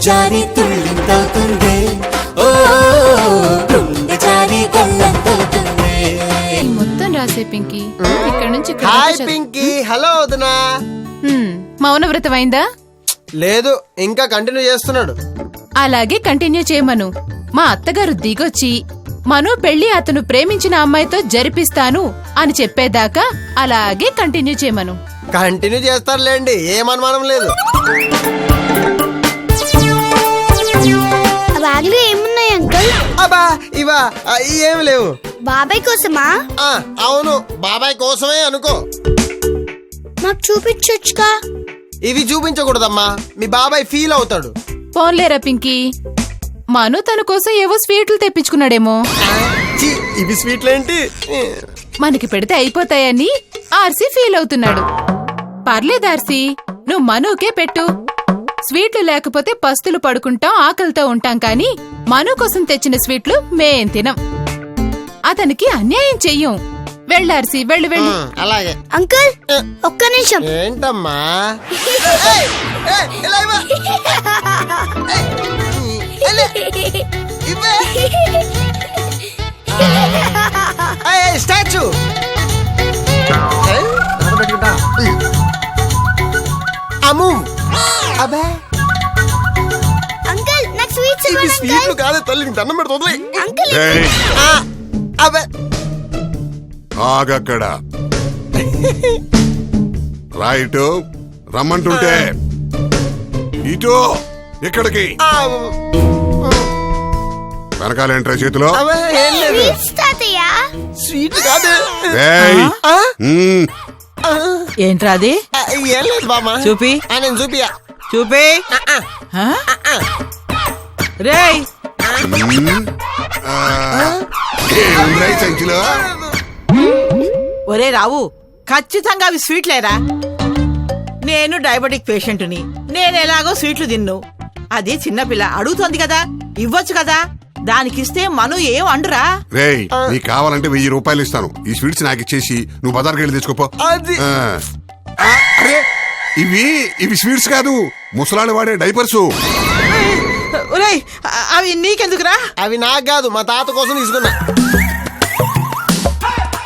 జారి తుళ్ళింతవుతుంది, ఓ గుండె జారి గల్లంతవుతుంది. మొత్తం రాసే పింకీ, ఇక్కడ నుంచి హాయ్ పింకీ. హలో వదినా. మౌనవ్రతం అయిందా? లేదు, ఇంకా కంటిన్యూ చేస్తున్నాడు. అలాగే కంటిన్యూ చేయమను. మా అత్తగారు దిగొచ్చి మను పెళ్లి అతను ప్రేమించిన అమ్మాయితో జరిపిస్తాను అని చెప్పేదాకా అలాగే కంటిన్యూ చేయమను. కంటిన్యూ చేస్తారులేండి, ఏం అనుమానం లేదు. బ్యాగ్లో ఏమున్నాయి అంకుల్? అబ్బా ఇవా ఏమి లేవు. బాబాయ్ కోసమా? అవును, బాబాయ్ కోసమే అనుకో. మాకు చూపించొచ్చుగా. ఇవి చూపించకూడదమ్మా, మీ బాబాయ్ ఫీల్ అవుతాడు. పోన్లేరా పింకీ, మను తన కోసం ఏవో స్వీట్లు తెప్పించుకున్నాడేమో. ఛీ, ఇవి స్వీట్లేంటి? మనకి పెడితే అయిపోతాయని ఆర్సీ ఫీల్ అవుతున్నాడు. పర్లేదు ఆర్సీ, నువ్వు మనుకే పెట్టు. స్వీట్లు లేకపోతే పస్తులు పడుకుంటాం, ఆకలితో ఉంటాం, కానీ మను కోసం తెచ్చిన స్వీట్లు మేం తినం. అతనికి అన్యాయం చెయ్యం. వెళ్ళార్సీ, వెళ్ళు వెళ్ళు. అలాగే అంకుల్ ఒక్క నిమిషం. ఏంటమ్మా? స్టాచ్యూ అమ్ము. అబ్బా అంకుల్ నాకు స్వీట్స్ ఇవి ఇవ్వండి స్వీట్లు అంకుల్. కాదు తల్లి, నీకు దండం పెడుతుంది. అంకుల్ అబ్బా ఆగక్కడ రైట్ రమ్మంటుంటే ఇటు ఇక్కడికి వెనకాలేంట్రా చేతిలో? ఏం లేదు, స్వీట్స్ తాతయ్య. స్వీట్ కాదు. ఏయ్, ఏంట్రా అది? ఏం లేదు బామ్మ. చూపి. నేను చూపియా. చూపి. రేయ్ ఏముందిరా ఈ సంచిలో? ఒరే రావు, ఖచ్చితంగా అవి స్వీట్లేరా? నేను డయాబెటిక్ పేషెంట్ని, నేను ఎలాగో స్వీట్లు తిన్ను. అది చిన్నపిల్ల అడుగుతోంది కదా, ఇవ్వచ్చు కదా. దానికిస్తే మను ఏం అండురా? రేయ్, నీకు కావాలంటే 1000 రూపాయలు ఇస్తాను. ఈ స్వీట్స్ నాకు ఇచ్చేసి నువ్వు బజార్కి వెళ్ళి తెచ్చుకోపో. అది అరే, ఇవి స్వీట్స్ కాదు, ముసలాళ్ళు వాడే డైపర్సు. ఒరేయ్, అవి నీకెందుకురా? అవి నాకు కాదు, మా తాత కోసం తీసుకున్నా.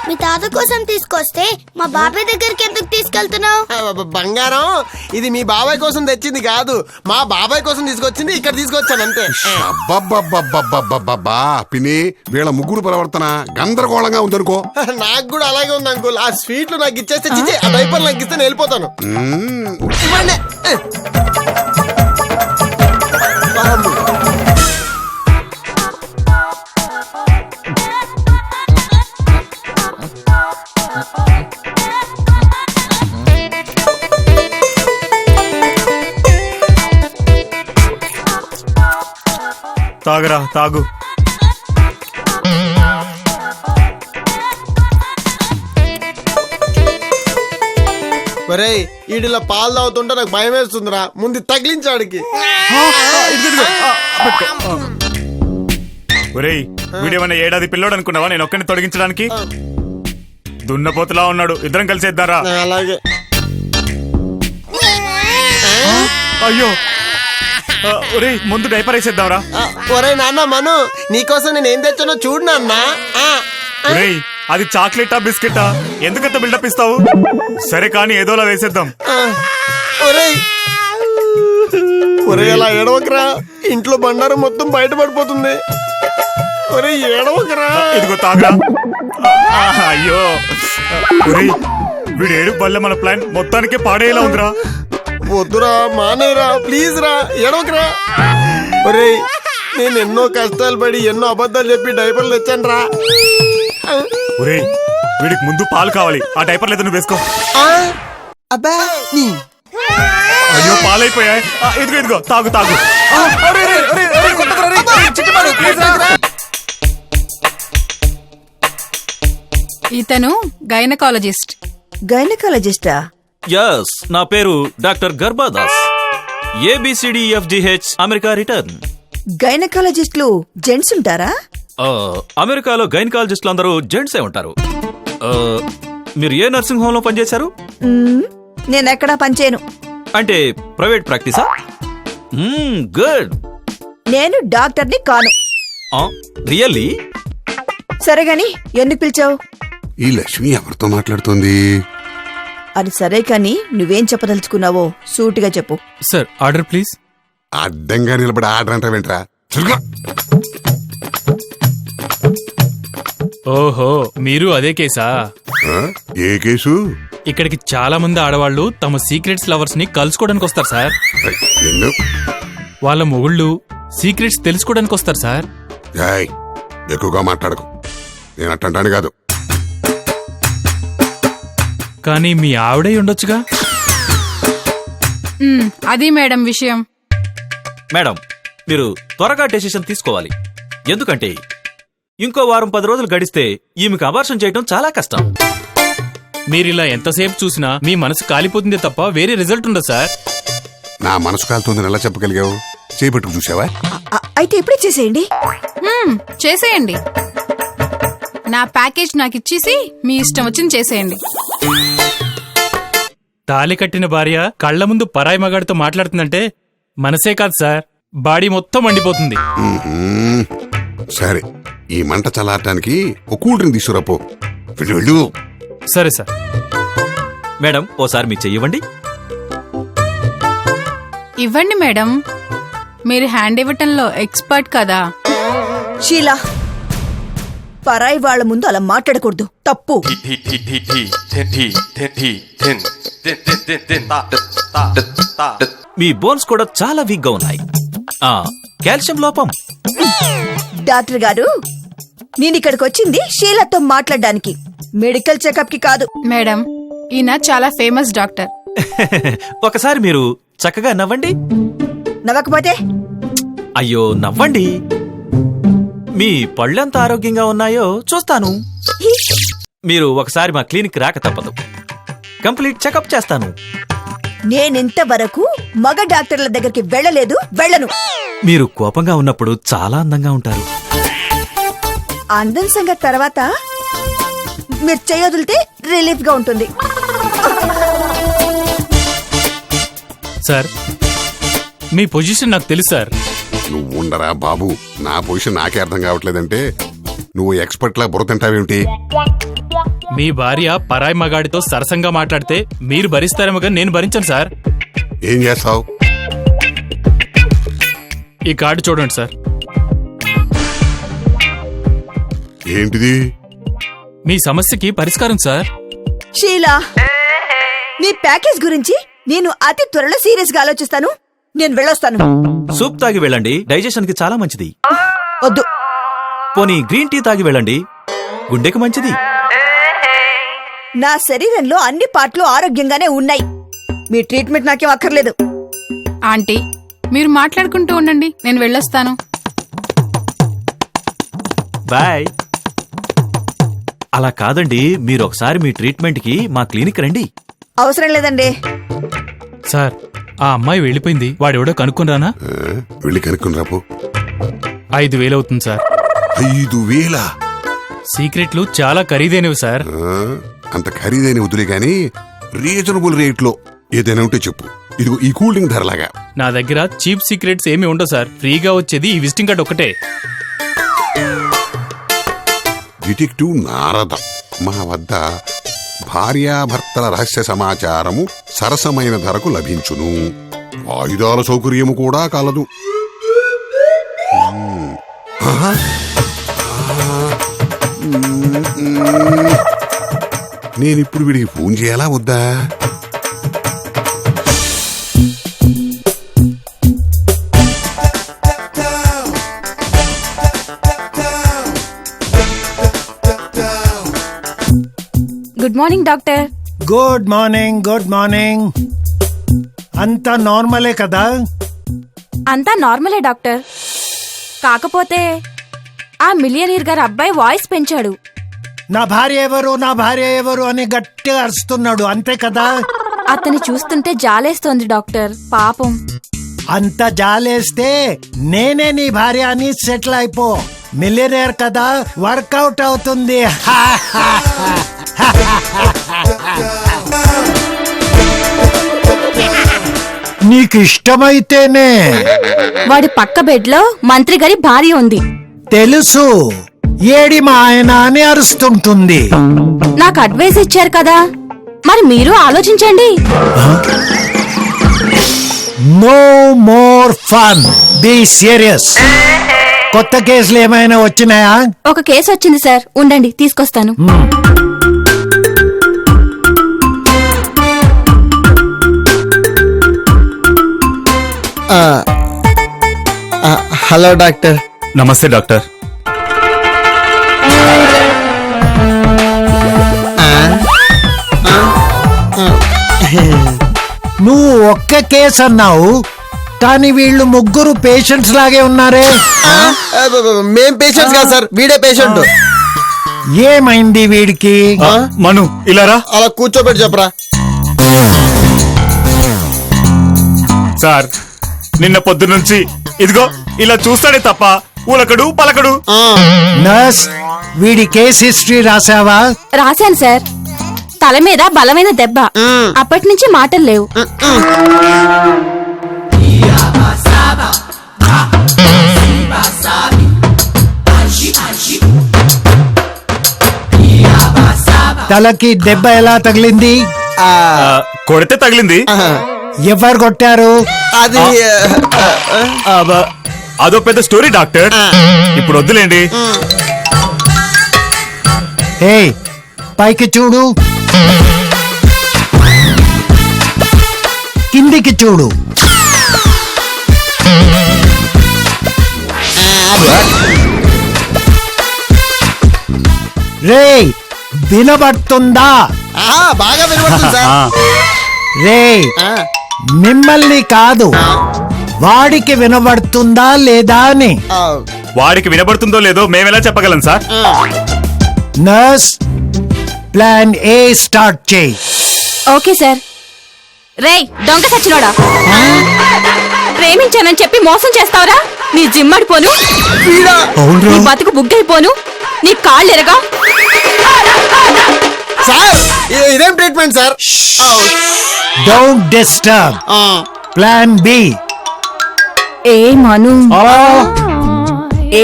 మీ తాత కోసం తీసుకొస్తే మా బాబాయ్ దగ్గరికి ఎందుకు తీసుకెళ్తున్నావు? బంగారం, ఇది మీ బాబాయ్ కోసం తెచ్చింది కాదు, మా బాబాయ్ కోసం తీసుకొచ్చింది. ఇక్కడ తీసుకొచ్చాను అంతే. అబ్బబ్బబ్బబ్బబ్బబ్బబ్బా పిన్ని, వీళ్ళ ముగ్గురు ప్రవర్తన గందరగోళంగా ఉందనుకో. నాకు కూడా అలాగే ఉంది అంకుల్. ఆ స్వీట్లు నాకు ఇచ్చేస్తే చిచ్చి, ఆ డైపర్ నాకు ఇస్తే నేను వెళ్ళిపోతాను. ఇవ్వండి. తాగరా, తాగు. ఒరేయ్, ఈడిలో పాలు తాగుతుంటే నాకు భయం వేస్తుందిరా. ముందు తగిలించాడికి. ఒరేయ్, వీడేమన్నా ఏడాది పిల్లోడు అనుకున్నావా నేను ఒక్కని తొలగించడానికి? దున్నపోతులా ఉన్నాడు, ఇద్దరం కలిసేద్దారా? అలాగే. అయ్యో, ఒరేయ్ ముందు డైపర్ వేసేద్దాంరా. ఒరేయ్ నాన్న మను, నీకోసం నేను ఏం తెచ్చానో చూడు నాన్న. ఒరేయ్, అది చాక్లెటా బిస్కెటా? ఎందుకంత బిల్డప్ ఇస్తావు? సరే కానీ ఏదోలా వేసేద్దాం. ఒరేయ్ ఒరేయ్, అలా ఏడవకరా, ఇంట్లో బండారం మొత్తం బయటపడిపోతుంది. ఒరేయ్ ఏడవకరా. ఇదిగో తాగరా. అయ్యో, ఒరేయ్ వీడు ఏడు వల్ల మన ప్లాన్ మొత్తానికే పాడేలా ఉందిరా. వద్దురా, మానేరా, ప్లీజ్ రా, ఏడవకరా. ఒరేయ్, నేను ఎన్నో కష్టాలు పడి ఎన్నో అబద్ధాలు చెప్పి డైపర్లు తెచ్చాను రా. ఒరేయ్, వీడికి ముందు పాలు కావాలి, ఆ డైపర్లు అయితే నువ్వు వేసుకో. అబ్బా, అయ్యో పాలైపోయాయి. ఇదిగో ఇదిగో తాగు తాగు. ఇతను గైనకాలజిస్ట్. గైనకాలజిస్టా? యస్, నా పేరు doctor Garbhadas. ABCDEFGH America return. గైనకాలజిస్టులు జెంట్స్ ఉంటారా? అమెరికాలో గైనకాలజిస్టులు అందరూ జెంట్సే ఉంటారు. మీరు ఏ నర్సింగ్ హోమ్ లో పనిచేశారు? నేనెక్కడా పనిచేయను. అంటే ప్రైవేట్ ప్రాక్టీసా? గుడ్. నేను డాక్టర్ని కాను. రియల్లీ? సరే గాని ఎందుకు పిలిచావు? ఈ లక్ష్మి ఎవరితో మాట్లాడుతోంది? అది సరే కాని నువ్వేం చెప్పదలుచుకున్నావో సూటిగా చెప్పు. Sir order please. అడ్డంగా నిలబడి ఆర్డర్ అంటే వెంట్రా. ఓహో, మీరు అదే కేసా? ఏ కేసు? ఇక్కడికి చాలా మంది ఆడవాళ్లు తమ సీక్రెట్స్ లవర్స్ ని కలుసుకోవడానికి వస్తారు సార్. నిన్ను వాళ్ళ మొగుళ్ళు సీక్రెట్స్ తెలుసుకోవడానికి వస్తారు సార్. ఏయ్, ఎక్కువగా మాట్లాడకు. నేను అట్టంటాను కాదు. కానీ మీ ఆవిడే ఉండొచ్చుగా. అది మేడం విషయం. మేడం, మీరు త్వరగా డెసిషన్ తీసుకోవాలి. ఎందుకంటే ఇంకో వారం 10 రోజులు గడిస్తే ఈమెకు అబార్షన్ చేయడం చాలా కష్టం. మీరిలా ఎంతసేపు చూసినా మీ మనసు కాలిపోతుందే తప్ప వేరే రిజల్ట్ ఉండదు సార్. నా మనసు కాలుతోందని ఎలా చెప్పగలిగావు? చేపట్టుకు చూసావా? అయితే ఇప్పుడే చేసేయండి. చేసేయండి. నా ప్యాకేజ్ నాకు ఇచ్చేసి మీ ఇష్టం వచ్చింది చేసేయండి. తాళి కట్టిన భార్య కళ్ల ముందు పరాయి మగాడితో మాట్లాడుతుందంటే మనసే కాదు సార్, బాడీ మొత్తం మండిపోతుంది. సరే, ఈ మంట చల్లారటానికి ఒక కూల్ డ్రింక్ తీసుకురాపో. వెళ్ళు. సరే సార్. మేడం, ఓసారి మీ చెయ్యివ్వండి. ఇవ్వండి మేడం, మీరు హ్యాండ్ ఇవ్వటంలో ఎక్స్పర్ట్ కదా. షీలా, పరాయి వాళ్ళ ముందు అలా మాట్లాడకూడదు, తప్పు. మీ బోన్స్ కూడా చాలా వీక్ గా ఉన్నాయి. కాల్షియం లోపం. డాక్టర్ గారు, నేను ఇక్కడికి వచ్చింది షీలాతో మాట్లాడడానికి, మెడికల్ చెకప్ కి కాదు. మేడం, ఈయన చాలా ఫేమస్ డాక్టర్. ఒకసారి మీరు చక్కగా నవ్వండి. నవ్వకపోతే? అయ్యో, నవ్వండి. మీ పళ్ళెంత ఆరోగ్యంగా ఉన్నాయో చూస్తాను. మీరు ఒకసారి మా క్లినిక్ రాక తప్పదు. కంప్లీట్ చెకప్ చేస్తాను. నేనింతవరకు మగ డాక్టర్ల దగ్గరికి వెళ్ళలేదు, వెళ్ళను. మీరు కోపంగా ఉన్నప్పుడు చాలా అందంగా ఉంటారు. అందం సంగతి తర్వాత, మీరు చేయొదిలితే రిలీఫ్ గా ఉంటుంది. సార్, మీ పొజిషన్ నాకు తెలుసు సార్. నువ్వు ఉండరా బాబు. నా పొజిషన్ నాకే అర్థం కావట్లేదంటే నువ్వు ఎక్స్పర్ట్ లా బుర్ర తింటావేమిటి? మీ భార్య పరాయి మగాడితో సరసంగా మాట్లాడితే మీరు భరిస్తారేమో కానీ నేను భరించను సార్. ఏం చేస్తావు? ఈ కార్డు చూడండి సార్. ఏంటిది? మీ సమస్యకి పరిష్కారం సార్. షీలా, నీ ప్యాకేజ్ గురించి నేను అతి త్వరలో సీరియస్ గా ఆలోచిస్తాను. నేను వెళ్ళొస్తాను. సూప్ తాగి వెళ్ళండి, డైజెషన్ కి చాలా మంచిది. వద్దు. పోనీ గ్రీన్ టీ తాగి వెళ్ళండి, గుండెకి మంచిది. నా శరీరంలో అన్ని పార్ట్లు ఆరోగ్యంగానే ఉన్నాయి. మీ ట్రీట్మెంట్ నాకేం అక్కర్లేదు. ఆంటీ, మీరు మాట్లాడుకుంటూ ఉండండి, నేను వెళ్ళొస్తాను. బాయ్. అలా కాదండి, మీరు ఒకసారి మీ ట్రీట్మెంట్ కి మా క్లినిక్ రండి. అవసరం లేదండి. సార్, ఆ అమ్మాయి వెళ్ళిపోయింది. వాడెవడో కనుక్కుని రానా? వెళ్ళి కనుక్కుని రాపో. 5,000 అవుతుంది సార్. 5,000? సీక్రెట్లు చాలా ఖరీదైనవి సార్. అంత ఖరీదైన వద్దులే గాని రీజనబుల్ రేట్ లో ఏదైనా ఉంటే చెప్పు. ఇదిగో ఈ కూల్ డ్రింక్ ధరలాగా. నా దగ్గర చీప్ సీక్రెట్స్ ఏమీ ఉండవు సార్. ఫ్రీగా వచ్చేది ఈ విజిటింగ్ కార్డ్ ఒకటే. డిటెక్టివ్ నారద, మా వద్ద భార్యాభర్తల రహస్య సమాచారము సరసమైన ధరకు లభించును. వాయిదాల సౌకర్యము కూడా కలదు. నేనిప్పుడు వీడికి ఫోన్ చేయాలా వద్దా? Good morning doctor. Good morning, good morning. అంతా నార్మలే కదా? అంతా నార్మలే డాక్టర్. కాకపోతే ఆ మిలియనీర్ గారి అబ్బాయి వాయిస్ పెంచాడు. నా భార్య ఎవరు, నా భార్య ఎవరు అని గట్టిగా అరుస్తున్నాడు, అంతే కదా? అతన్ని చూస్తుంటే జాలేస్తోంది డాక్టర్, పాపం. అంత జాలేస్తే నేనే నీ భార్య అని సెటిల్ అయిపో. మిలియనీర్ కదా, వర్కౌట్ అవుతుంది. నీకు ఇష్టమైతేనే. వాడి పక్క బెడ్ లో మంత్రి గారి భార్య ఉంది. తెలుసు, ఏడి మా ఆయన అని అరుస్తుంటుంది. నాకు అడ్వైస్ ఇచ్చారు కదా, మరి మీరు ఆలోచించండి. No more fun, be serious. కొత్త కేసులు ఏమైనా వచ్చినాయా? ఒక కేసు వచ్చింది సార్, ఉండండి తీసుకొస్తాను. Hello doctor. నమస్తే డాక్టర్. నువ్వు ఒక్క కేసు అన్నావు, కానీ వీళ్ళు ముగ్గురు పేషెంట్స్ లాగే ఉన్నారే. మేం పేషెంట్స్ కాదు సార్, వీడే పేషెంట్. ఏమైంది వీడికి? మను ఇలారా. అలా కూర్చోబెట్టి చెప్పరా. సార్, నిన్న పొద్దు నుంచి ఇదిగో ఇలా చూస్తాడే తప్ప ఉలకడు పలకడు. నర్స్, వీడి కేస్ హిస్టరీ రాసావా? రాశాను సార్. తల మీద బలమైన దెబ్బ, అప్పటి నుంచి మాటలు లేవు. తలకి దెబ్బ ఎలా తగిలింది? కొడితే తగిలింది. ఎవరు కొట్టారు? అది అదో పెద్ద స్టోరీ డాక్టర్, ఇప్పుడు వద్దులేండి. ఏ పైకి చూడు, కిందికి చూడు. రే, వినబడుతుందా? బాగా వినబడుతుంది సార్. రే, మిమ్మల్ని కాదు, వాడికి వినబడుతుందా లేదా అని. వాడికి వినబడుతుందో లేదో మేమెలా చెప్పగలం sir? Nurse, plan A start చేయి. Okay sir. రేయ్ దొంగ సచ్చినోడా, ప్రేమించానని చెప్పి మోసం చేస్తావరా? నీ జిమ్మడిపోను, నీ బతుకు బుగ్గైపోను, నీ కాళ్ళు ఎరగా. సార్, ఇదేం treatment sir? Don't disturb. Plan B. ఏ మను,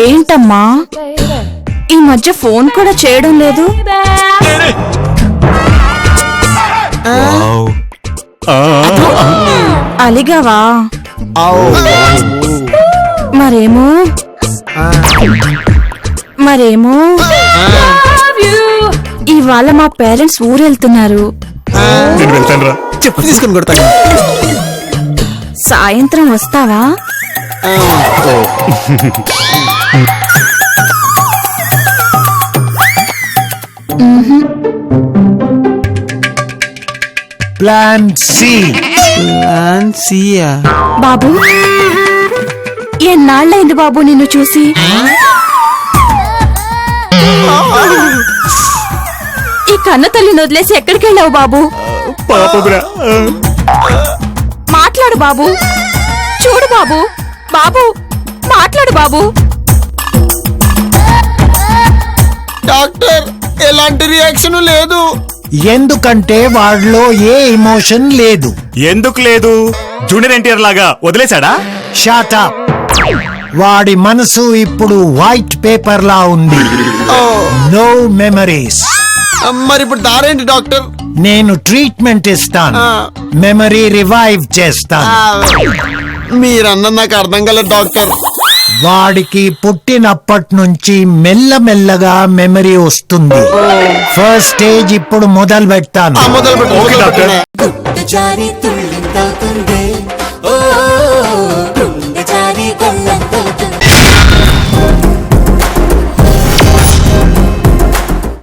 ఏంటమ్మా ఈ మధ్య ఫోన్ కూడా చేయడం లేదు? అలిగావా? మరేమో ఇవాళ మా పేరెంట్స్ ఊరెళ్తున్నారు. నేను వెళ్తాను రా. చెప్పు తీసుకుని కొడతాను. సాయంత్రం వస్తావా? Plan C. ప్లాన్ సియా? బాబు, ఎన్నాళ్ళైంది బాబు నిన్ను చూసి? ఈ కన్న తల్లిని వదిలేసి ఎక్కడికి వెళ్ళావు బాబు? పాపమురా. మాట్లాడు బాబు, చూడు బాబు, బాబు మాట్లాడు బాబు. డాక్టర్, ఎలాంటి రియాక్షన్ లేదు. ఎందుకంటే వాడిలో ఏ ఎమోషన్ లేదు. ఎందుకు లేదు? జూనియర్ ఎన్టీఆర్ లాగా వదిలేశాడా? Shut up. వాడి మనసు ఇప్పుడు వైట్ పేపర్ లా ఉంది. No memories. మరి ఇప్పుడు దారేంటి డాక్టర్? నేను ట్రీట్మెంట్ ఇస్తాను, మెమరీ రివైవ్ చేస్తాను. మీరన్న నాకు అర్థం కాలేదు డాక్టర్. వాడికి పుట్టినప్పటి నుంచి మెల్లమెల్లగా మెమరీ వస్తుంది. ఫస్ట్ స్టేజ్ ఇప్పుడు మొదలు పెడతాను. మొదలు పెట్టు. గుట్టు జారి తుళ్ళింతవుతుంది